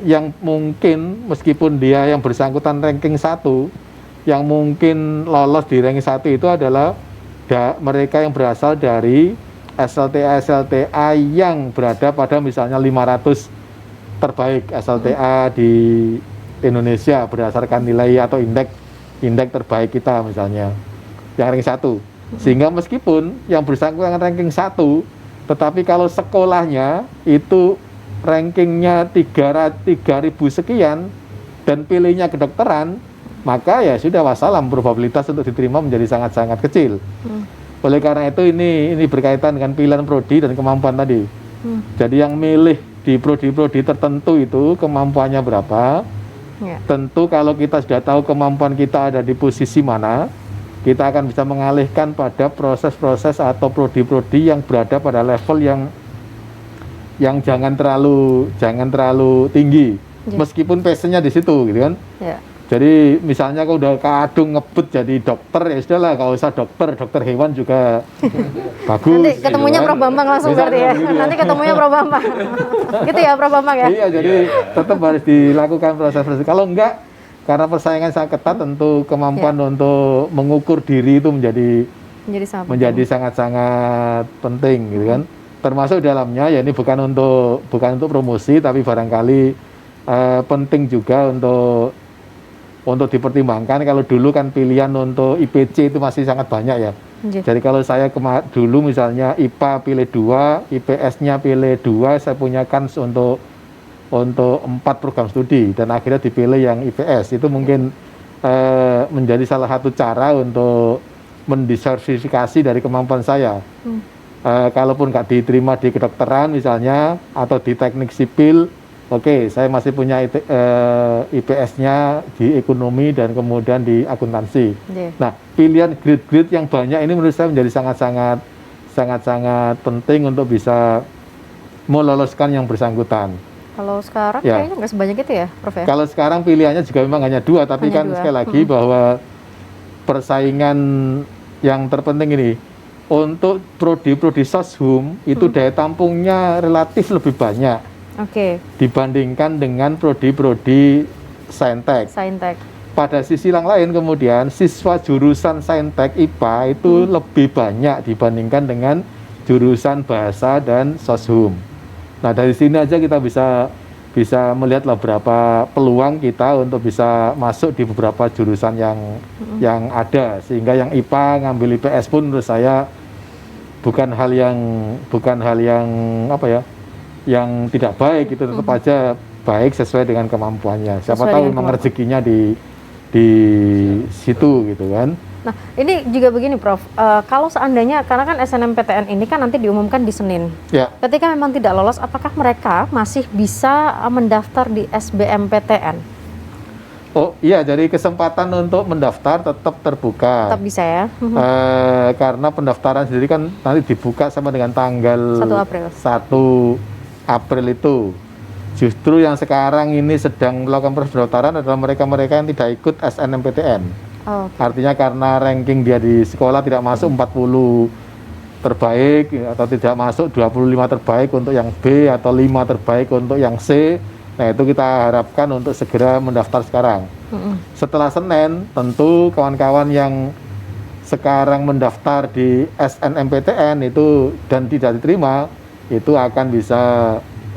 [SPEAKER 2] Yang mungkin meskipun dia yang bersangkutan ranking 1, yang mungkin lolos di ranking 1 itu adalah mereka yang berasal dari SLTA yang berada pada misalnya 500 terbaik SLTA di Indonesia berdasarkan nilai atau indeks terbaik kita misalnya yang ranking 1. Sehingga meskipun yang bersangkutan ranking 1, tetapi kalau sekolahnya itu rankingnya 3.000 sekian dan pilihnya kedokteran, maka ya sudah wassalam, probabilitas untuk diterima menjadi sangat-sangat kecil. Oleh karena itu ini berkaitan dengan pilihan prodi dan kemampuan tadi. Jadi yang milih di prodi-prodi tertentu itu kemampuannya berapa. Tentu kalau kita sudah tahu kemampuan kita ada di posisi mana, kita akan bisa mengalihkan pada proses-proses atau prodi-prodi yang berada pada level yang jangan terlalu tinggi, meskipun passionnya di situ, gitu kan? Jadi misalnya kalau udah kadung ngebut jadi dokter ya sudahlah, kalau usah dokter hewan juga bagus.
[SPEAKER 1] Nanti ketemunya gitu kan? Prof Bambang langsung berarti ya. Nanti ketemunya Prof Bambang, gitu ya Prof Bambang ya? Iya,
[SPEAKER 2] jadi tetap harus dilakukan proses-proses. Kalau enggak, karena persaingan sangat ketat, tentu kemampuan untuk mengukur diri itu menjadi sangat-sangat penting, gitu kan? Termasuk dalamnya ya ini bukan untuk promosi, tapi barangkali penting juga untuk dipertimbangkan. Kalau dulu kan pilihan untuk IPC itu masih sangat banyak ya. Jadi kalau saya dulu misalnya IPA pilih 2, IPS-nya pilih 2, saya punya kans untuk 4 program studi dan akhirnya dipilih yang IPS. Itu mungkin menjadi salah satu cara untuk mendiversifikasi dari kemampuan saya. Kalaupun nggak diterima di kedokteran misalnya atau di teknik sipil, oke, saya masih punya IPS-nya di ekonomi dan kemudian di akuntansi. Nah, pilihan grade-grade yang banyak ini menurut saya menjadi sangat-sangat penting untuk bisa meloloskan yang bersangkutan.
[SPEAKER 1] Kalau sekarang kayaknya nggak sebanyak itu ya, Prof ya?
[SPEAKER 2] Kalau sekarang pilihannya juga memang hanya 2, tapi kan sekali lagi bahwa persaingan yang terpenting ini untuk prodi-prodi soshum itu daya tampungnya relatif lebih banyak dibandingkan dengan prodi-prodi saintek. Pada sisi yang lain kemudian siswa jurusan saintek IPA itu lebih banyak dibandingkan dengan jurusan bahasa dan soshum. Nah, dari sini aja kita bisa melihatlah berapa peluang kita untuk bisa masuk di beberapa jurusan yang ada, sehingga yang IPA ngambil IPS pun menurut saya bukan hal yang apa ya, yang tidak baik, itu tetap aja baik sesuai dengan kemampuannya. Siapa tahu memang rezekinya di di situ gitu kan.
[SPEAKER 1] Nah, ini juga begini Prof, kalau seandainya, karena kan SNMPTN ini kan nanti diumumkan di Senin.
[SPEAKER 2] Ya.
[SPEAKER 1] Ketika memang tidak lolos, apakah mereka masih bisa mendaftar di SBMPTN?
[SPEAKER 2] Oh iya, jadi kesempatan untuk mendaftar tetap terbuka.
[SPEAKER 1] Tetap bisa ya?
[SPEAKER 2] Karena pendaftaran sendiri kan nanti dibuka sama dengan tanggal
[SPEAKER 1] 1 April.
[SPEAKER 2] 1 April itu. Justru yang sekarang ini sedang melakukan proses pendaftaran adalah mereka-mereka yang tidak ikut SNMPTN.
[SPEAKER 1] Oh.
[SPEAKER 2] Artinya karena ranking dia di sekolah tidak masuk 40 terbaik atau tidak masuk 25 terbaik untuk yang B atau 5 terbaik untuk yang C. Nah, itu kita harapkan untuk segera mendaftar sekarang. Setelah Senin, tentu kawan-kawan yang sekarang mendaftar di SNMPTN itu dan tidak diterima, itu akan bisa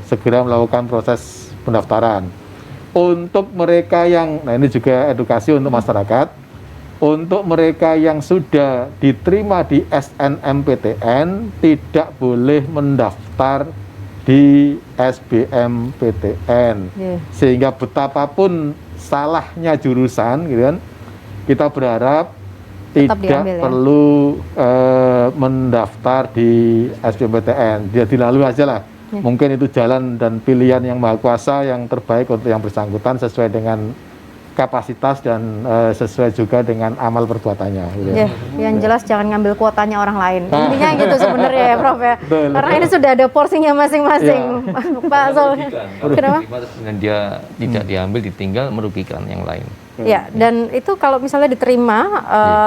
[SPEAKER 2] segera melakukan proses pendaftaran. Untuk mereka yang, nah ini juga edukasi untuk masyarakat, untuk mereka yang sudah diterima di SNMPTN tidak boleh mendaftar di SBMPTN. Sehingga betapapun salahnya jurusan gitu kan, kita berharap
[SPEAKER 1] Tetap
[SPEAKER 2] tidak
[SPEAKER 1] diambil, ya?
[SPEAKER 2] perlu mendaftar di SBMPTN. Dia dilalui aja lah. Mungkin itu jalan dan pilihan yang maha kuasa yang terbaik untuk yang bersangkutan sesuai dengan kapasitas dan sesuai juga dengan amal perbuatannya. Gitu.
[SPEAKER 1] Ya, yang jelas jangan ngambil kuotanya orang lain. Intinya gitu sebenarnya ya Prof ya. Karena ini sudah ada porsinya masing-masing. Pak Sol, kenapa?
[SPEAKER 3] Dan dia tidak diambil, ditinggal, merugikan yang lain.
[SPEAKER 1] Ya, dan itu kalau misalnya diterima,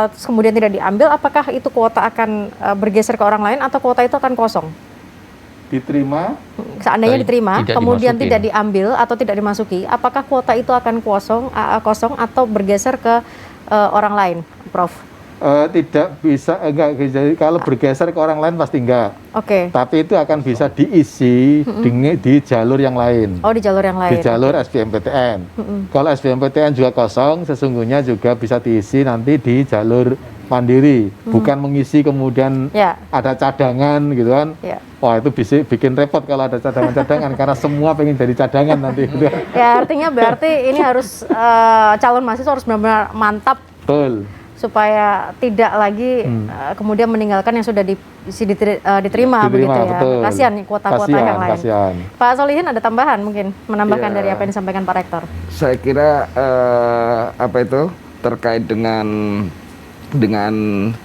[SPEAKER 1] terus kemudian tidak diambil, apakah itu kuota akan bergeser ke orang lain atau kuota itu akan kosong?
[SPEAKER 2] Diterima,
[SPEAKER 1] seandainya diterima,
[SPEAKER 3] tidak
[SPEAKER 1] kemudian
[SPEAKER 3] dimasukin.
[SPEAKER 1] tidak diambil atau tidak dimasuki, apakah kuota itu akan kosong atau bergeser ke orang lain, Prof?
[SPEAKER 2] tidak bisa, enggak. Jadi kalau bergeser ke orang lain pasti enggak.
[SPEAKER 1] Oke.
[SPEAKER 2] Tapi itu akan bisa diisi di jalur yang lain.
[SPEAKER 1] Oh, di jalur yang lain.
[SPEAKER 2] Di jalur SBMPTN. Kalau SBMPTN juga kosong, sesungguhnya juga bisa diisi nanti di jalur mandiri, bukan mengisi kemudian ada cadangan gitu kan. Wah, itu bisa bikin repot kalau ada cadangan-cadangan karena semua pengen jadi cadangan nanti.
[SPEAKER 1] Ya, artinya berarti ini harus calon mahasiswa harus benar-benar mantap.
[SPEAKER 2] Betul.
[SPEAKER 1] Supaya tidak lagi kemudian meninggalkan yang sudah diterima begitu ya.
[SPEAKER 2] Betul.
[SPEAKER 1] Kasihan nih kuota-kuota yang lain.
[SPEAKER 2] Kasihan.
[SPEAKER 1] Pak Solihin ada tambahan mungkin menambahkan dari apa yang disampaikan Pak Rektor?
[SPEAKER 4] Saya kira terkait dengan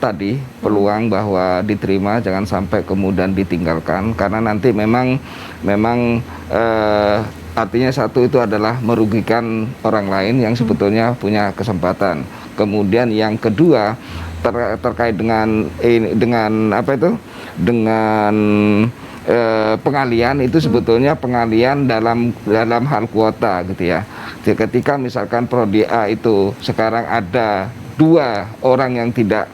[SPEAKER 4] tadi peluang bahwa diterima jangan sampai kemudian ditinggalkan karena nanti memang artinya satu itu adalah merugikan orang lain yang sebetulnya punya kesempatan. Kemudian yang kedua terkait dengan pengalian itu sebetulnya pengalian dalam hal kuota gitu ya. Jadi ketika misalkan prodi A itu sekarang ada 2 orang yang tidak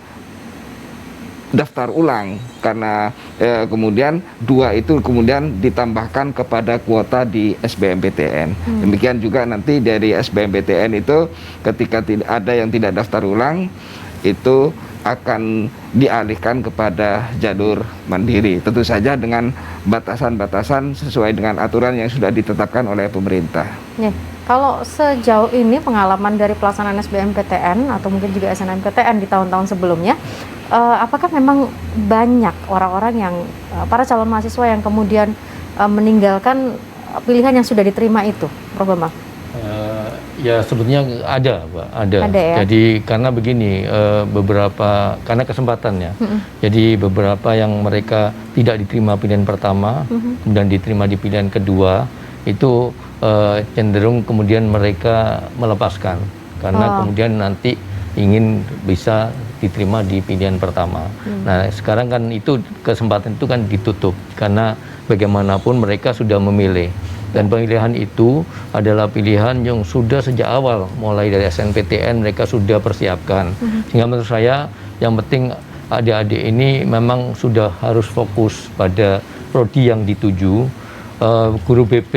[SPEAKER 4] daftar ulang karena kemudian 2 itu kemudian ditambahkan kepada kuota di SBMPTN. Demikian juga nanti dari SBMPTN itu ketika ada yang tidak daftar ulang itu akan dialihkan kepada jalur mandiri. Tentu saja dengan batasan-batasan sesuai dengan aturan yang sudah ditetapkan oleh pemerintah.
[SPEAKER 1] Kalau sejauh ini pengalaman dari pelaksanaan SBMPTN atau mungkin juga SNMPTN di tahun-tahun sebelumnya, apakah memang banyak orang-orang yang para calon mahasiswa yang kemudian meninggalkan pilihan yang sudah diterima itu, Prof Bambang?
[SPEAKER 3] Ya sebetulnya ada, Pak. Ada ya? Jadi karena begini, karena kesempatannya. Jadi beberapa yang mereka tidak diterima pilihan pertama, kemudian diterima di pilihan kedua, itu cenderung kemudian mereka melepaskan karena kemudian nanti ingin bisa diterima di pilihan pertama. Nah, sekarang kan itu kesempatan itu kan ditutup karena bagaimanapun mereka sudah memilih dan pilihan itu adalah pilihan yang sudah sejak awal mulai dari SNPTN mereka sudah persiapkan. Sehingga menurut saya yang penting adik-adik ini memang sudah harus fokus pada prodi yang dituju. Guru BP,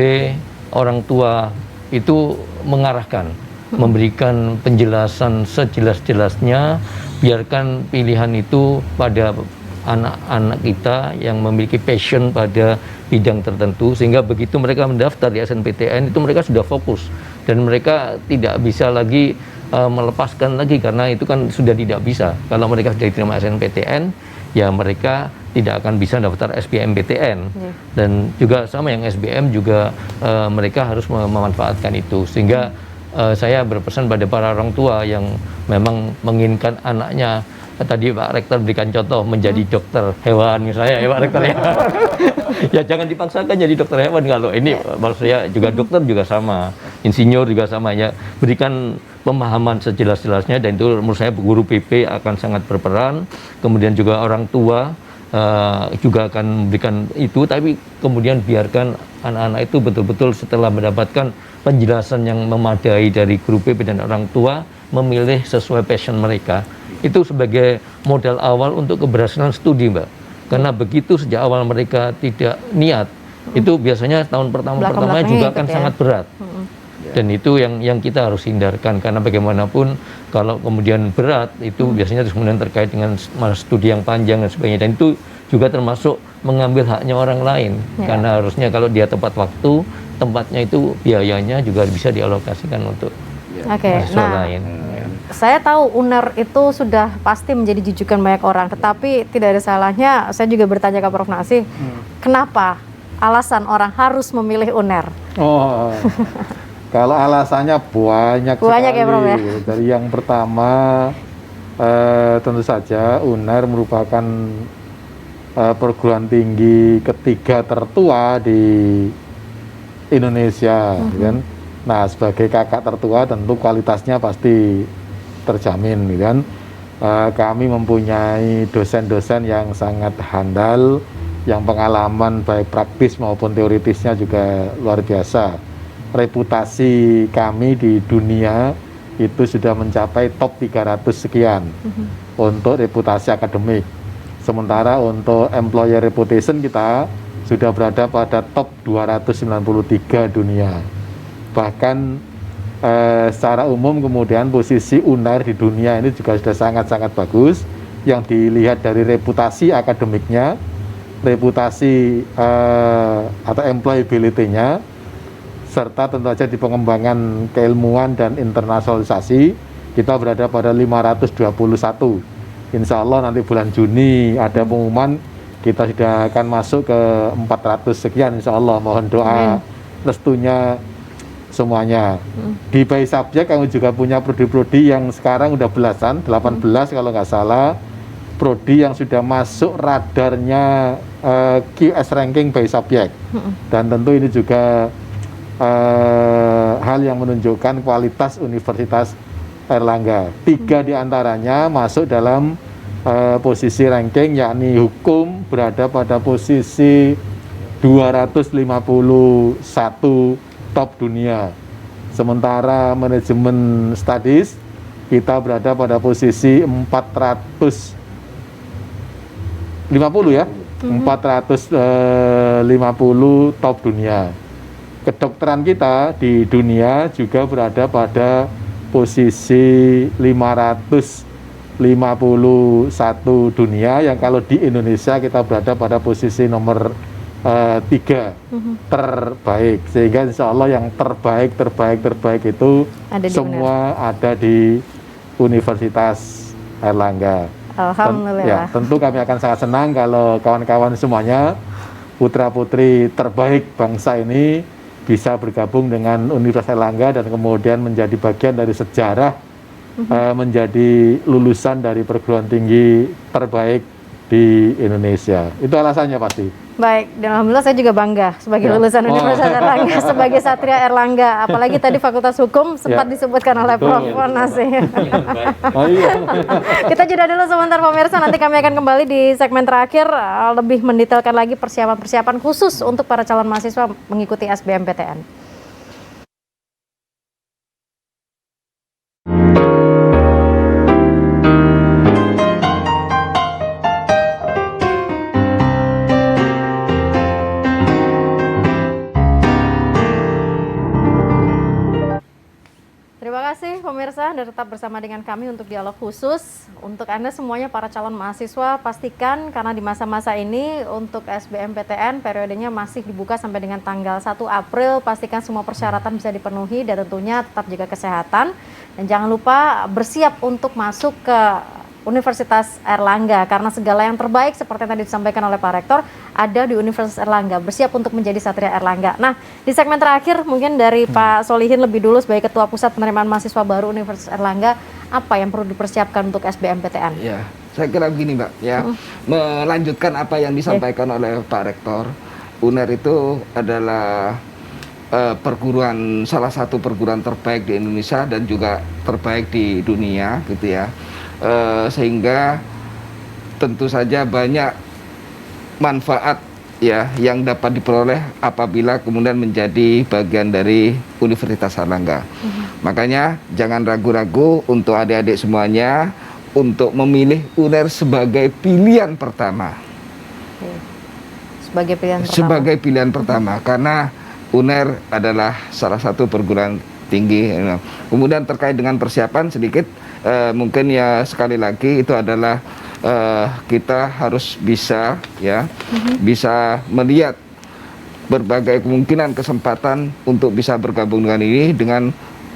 [SPEAKER 3] orang tua itu mengarahkan, memberikan penjelasan sejelas-jelasnya, biarkan pilihan itu pada anak-anak kita yang memiliki passion pada bidang tertentu, sehingga begitu mereka mendaftar di SNPTN itu mereka sudah fokus dan mereka tidak bisa lagi melepaskan lagi, karena itu kan sudah tidak bisa. Kalau mereka sudah diterima SNPTN, ya mereka tidak akan bisa daftar SBMPTN. Dan juga sama yang SBM juga mereka harus memanfaatkan itu. Sehingga saya berpesan pada para orang tua yang memang menginginkan anaknya, tadi Pak Rektor berikan contoh menjadi dokter hewan misalnya ya Pak Rektor ya. Ya jangan dipaksakan jadi dokter hewan, kalau ini maksud saya juga dokter juga sama, insinyur juga sama ya. Berikan pemahaman sejelas-jelasnya, dan itu menurut saya guru PP akan sangat berperan. Kemudian juga orang tua juga akan memberikan itu, tapi kemudian biarkan anak-anak itu betul-betul setelah mendapatkan penjelasan yang memadai dari guru PP dan orang tua, memilih sesuai passion mereka. Itu sebagai modal awal untuk keberhasilan studi, Mbak. Karena begitu sejak awal mereka tidak niat, itu biasanya tahun pertama juga akan sangat berat. Dan itu yang kita harus hindarkan, karena bagaimanapun kalau kemudian berat itu biasanya kemudian terkait dengan studi yang panjang dan sebagainya, dan itu juga termasuk mengambil haknya orang lain. Karena harusnya kalau dia tepat waktu, tempatnya itu biayanya juga bisa dialokasikan untuk mahasiswa lain.
[SPEAKER 1] Saya tahu UNER itu sudah pasti menjadi jujukan banyak orang, tetapi tidak ada salahnya saya juga bertanya ke Prof. Nasih, kenapa alasan orang harus memilih UNER?
[SPEAKER 2] Kalau alasannya banyak sekali.
[SPEAKER 1] Ya, Prof, ya?
[SPEAKER 2] Dari yang pertama, tentu saja UNER merupakan perguruan tinggi ketiga tertua di Indonesia, kan? Nah, sebagai kakak tertua tentu kualitasnya pasti terjamin, kan? Kami mempunyai dosen-dosen yang sangat handal, yang pengalaman baik praktis maupun teoritisnya juga luar biasa. Reputasi kami di dunia itu sudah mencapai top 300 sekian untuk reputasi akademik. Sementara untuk employer reputation kita sudah berada pada top 293 dunia. Bahkan secara umum kemudian posisi UNER di dunia ini juga sudah sangat-sangat bagus. Yang dilihat dari reputasi akademiknya, reputasi atau employability-nya, serta tentu saja di pengembangan keilmuan dan internasionalisasi, kita berada pada 521. Insya Allah nanti bulan Juni ada pengumuman, kita sudah akan masuk ke 400 sekian insya Allah. Mohon doa restunya semuanya. Di by subjek kami juga punya prodi-prodi yang sekarang udah belasan, 18 kalau nggak salah, prodi yang sudah masuk radarnya QS ranking by subjek. Dan tentu ini juga hal yang menunjukkan kualitas Universitas Airlangga. 3 diantaranya masuk dalam posisi ranking, yakni hukum berada pada posisi 251 top dunia. Sementara manajemen studies kita berada pada posisi 450 ya, 450 top dunia. Kedokteran kita di dunia juga berada pada posisi 551 dunia, yang kalau di Indonesia kita berada pada posisi nomor 3 terbaik. Sehingga insya Allah yang terbaik itu ada semua ada di Universitas Airlangga.
[SPEAKER 1] Alhamdulillah.
[SPEAKER 2] Tentu kami akan sangat senang kalau kawan-kawan semuanya, putra-putri terbaik bangsa ini bisa bergabung dengan Universitas Airlangga dan kemudian menjadi bagian dari sejarah, menjadi lulusan dari perguruan tinggi terbaik di Indonesia. Itu alasannya pasti.
[SPEAKER 1] Baik, dan alhamdulillah saya juga bangga sebagai lulusan Universitas Airlangga, sebagai Satria Airlangga. Apalagi tadi Fakultas Hukum sempat disebutkan oleh Prof. Nasih. Kita jeda dulu sebentar pemirsa, nanti kami akan kembali di segmen terakhir lebih mendetailkan lagi persiapan-persiapan khusus untuk para calon mahasiswa mengikuti SBMPTN. pemirsa, Anda tetap bersama dengan kami untuk dialog khusus. Untuk Anda semuanya para calon mahasiswa, pastikan karena di masa-masa ini untuk SBMPTN periodenya masih dibuka sampai dengan tanggal 1 April. Pastikan semua persyaratan bisa dipenuhi dan tentunya tetap jaga kesehatan. Dan jangan lupa bersiap untuk masuk ke Universitas Airlangga karena segala yang terbaik seperti yang tadi disampaikan oleh Pak Rektor ada di Universitas Airlangga. Bersiap untuk menjadi Satria Airlangga. Nah, di segmen terakhir mungkin dari Pak Solihin lebih dulu sebagai Ketua Pusat Penerimaan Mahasiswa Baru Universitas Airlangga, apa yang perlu dipersiapkan untuk SBMPTN?
[SPEAKER 4] Ya, saya kira begini Mbak, ya, melanjutkan apa yang disampaikan oleh Pak Rektor. UNER itu adalah salah satu perguruan terbaik di Indonesia dan juga terbaik di dunia, gitu ya. Sehingga tentu saja banyak manfaat ya yang dapat diperoleh apabila kemudian menjadi bagian dari Universitas Airlangga. Makanya jangan ragu-ragu untuk adik-adik semuanya untuk memilih UNER sebagai pilihan pertama.
[SPEAKER 1] Sebagai pilihan pertama.
[SPEAKER 4] Sebagai pilihan pertama karena UNER adalah salah satu perguruan tinggi. Kemudian terkait dengan persiapan sedikit, mungkin ya sekali lagi itu adalah kita harus bisa ya bisa melihat berbagai kemungkinan kesempatan untuk bisa bergabung dengan ini dengan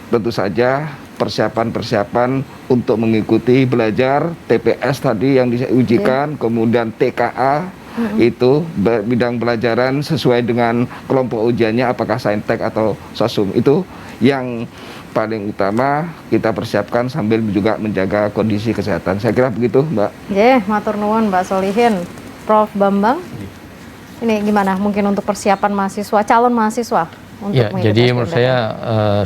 [SPEAKER 4] tentu saja persiapan-persiapan untuk mengikuti belajar TPS tadi yang diujikan, kemudian TKA itu bidang pelajaran sesuai dengan kelompok ujiannya apakah Saintek atau Sosum, itu yang paling utama kita persiapkan sambil juga menjaga kondisi kesehatan. Saya kira begitu, Mbak.
[SPEAKER 1] Matur nuwun Mbak Solihin. Prof Bambang, ini gimana mungkin untuk persiapan mahasiswa, calon mahasiswa untuk
[SPEAKER 3] ya,
[SPEAKER 1] mengikuti
[SPEAKER 3] jadi
[SPEAKER 1] SBMPTN?
[SPEAKER 3] menurut saya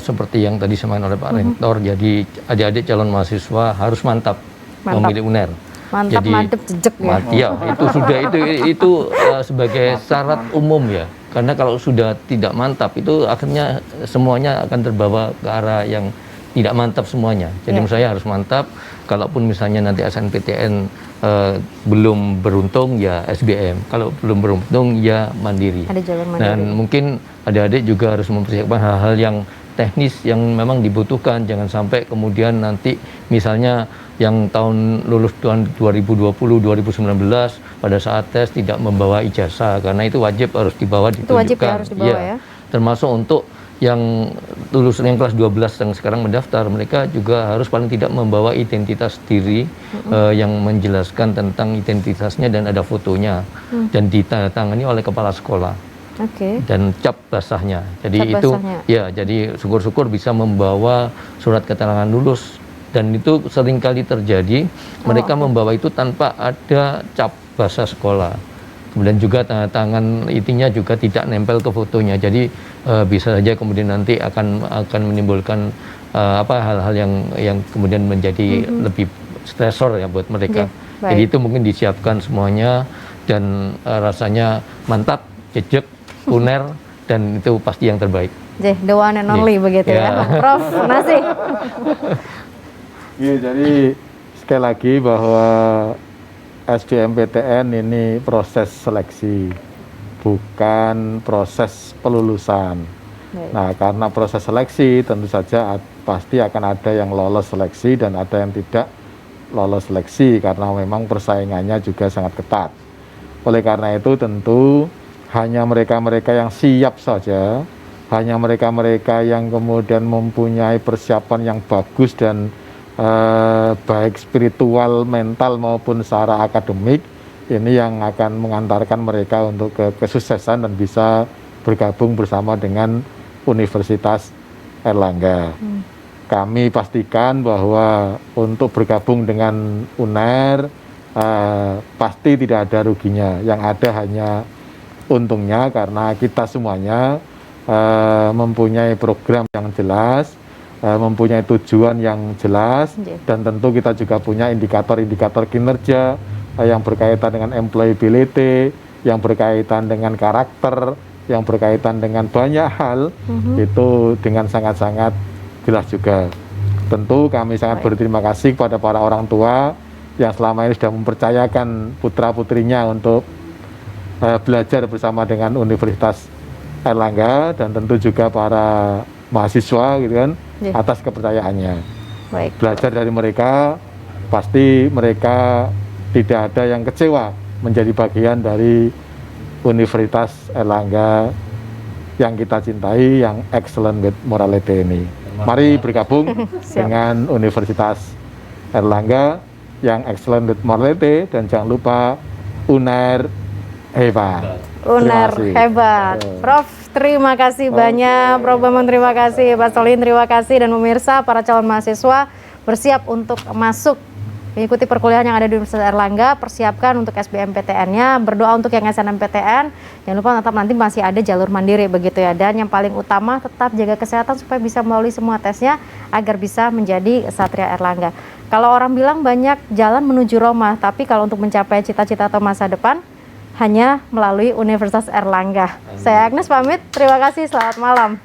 [SPEAKER 3] seperti yang tadi disampaikan oleh Pak Rektor, jadi adik-adik calon mahasiswa harus mantap memilih UNER.
[SPEAKER 1] Mantap,
[SPEAKER 3] jadi,
[SPEAKER 1] mantep, jejek ya.
[SPEAKER 3] Ya, itu sudah itu sebagai syarat umum ya. Karena kalau sudah tidak mantap itu akhirnya semuanya akan terbawa ke arah yang tidak mantap semuanya. Jadi menurut saya harus mantap. Kalaupun misalnya nanti SNPTN belum beruntung ya SBM. Kalau belum beruntung ya mandiri.
[SPEAKER 1] Ada jalur mandiri.
[SPEAKER 3] Dan mungkin adik-adik juga harus mempersiapkan hal-hal yang teknis yang memang dibutuhkan. Jangan sampai kemudian nanti misalnya yang tahun lulus tahun 2020, 2019 pada saat tes tidak membawa ijazah karena itu wajib harus dibawa, ditunjukkan.
[SPEAKER 1] Itu wajib ya, harus dibawa ya.
[SPEAKER 3] Termasuk untuk yang lulus yang kelas 12 yang sekarang mendaftar, mereka juga harus paling tidak membawa identitas diri yang menjelaskan tentang identitasnya dan ada fotonya dan ditandatangani oleh kepala sekolah. Dan cap basahnya. Jadi cap basahnya. Ya, jadi syukur-syukur bisa membawa surat keterangan lulus. Dan itu seringkali terjadi, mereka membawa itu tanpa ada cap basah sekolah. Kemudian juga tanda tangan itinya juga tidak nempel ke fotonya. Jadi bisa saja kemudian nanti akan menimbulkan hal-hal yang kemudian menjadi lebih stresor ya buat mereka. Jadi itu mungkin disiapkan semuanya dan rasanya mantap, jejak, UNER, dan itu pasti yang terbaik.
[SPEAKER 1] The one and only begitu ya. Prof, Nasi.
[SPEAKER 2] Ya, jadi sekali lagi bahwa SBMPTN ini proses seleksi, bukan proses pelulusan. Nah, karena proses seleksi tentu saja pasti akan ada yang lolos seleksi dan ada yang tidak lolos seleksi karena memang persaingannya juga sangat ketat. Oleh karena itu tentu hanya mereka-mereka yang siap saja, hanya mereka-mereka yang kemudian mempunyai persiapan yang bagus dan baik spiritual, mental maupun secara akademik, ini yang akan mengantarkan mereka untuk kesuksesan dan bisa bergabung bersama dengan Universitas Airlangga. Kami pastikan bahwa untuk bergabung dengan UNER pasti tidak ada ruginya, yang ada hanya untungnya karena kita semuanya mempunyai program yang jelas, mempunyai tujuan yang jelas, dan tentu kita juga punya indikator-indikator kinerja yang berkaitan dengan employability, yang berkaitan dengan karakter, yang berkaitan dengan banyak hal, itu dengan sangat-sangat jelas juga. Tentu kami sangat berterima kasih kepada para orang tua yang selama ini sudah mempercayakan putra-putrinya untuk belajar bersama dengan Universitas Airlangga, dan tentu juga para mahasiswa gitu kan, atas kepercayaannya.
[SPEAKER 1] Baik.
[SPEAKER 2] Belajar dari mereka, pasti mereka tidak ada yang kecewa menjadi bagian dari Universitas Airlangga yang kita cintai, yang excellent with morality ini. Mari bergabung dengan Universitas Airlangga yang excellent with morality, dan jangan lupa UNER hebat.
[SPEAKER 1] UNER hebat. Prof, terima kasih banyak. Prof Bambang, terima kasih. Pak Solihin, terima kasih. Dan pemirsa, para calon mahasiswa bersiap untuk masuk mengikuti perkuliahan yang ada di Universitas Airlangga. Persiapkan untuk SBMPTN-nya, berdoa untuk yang SNMPTN. Jangan lupa tetap nanti masih ada jalur mandiri begitu ya. Dan yang paling utama tetap jaga kesehatan supaya bisa melalui semua tesnya agar bisa menjadi Satria Airlangga. Kalau orang bilang banyak jalan menuju Roma, tapi kalau untuk mencapai cita-cita atau masa depan hanya melalui Universitas Airlangga. Saya Agnes pamit, terima kasih, selamat malam.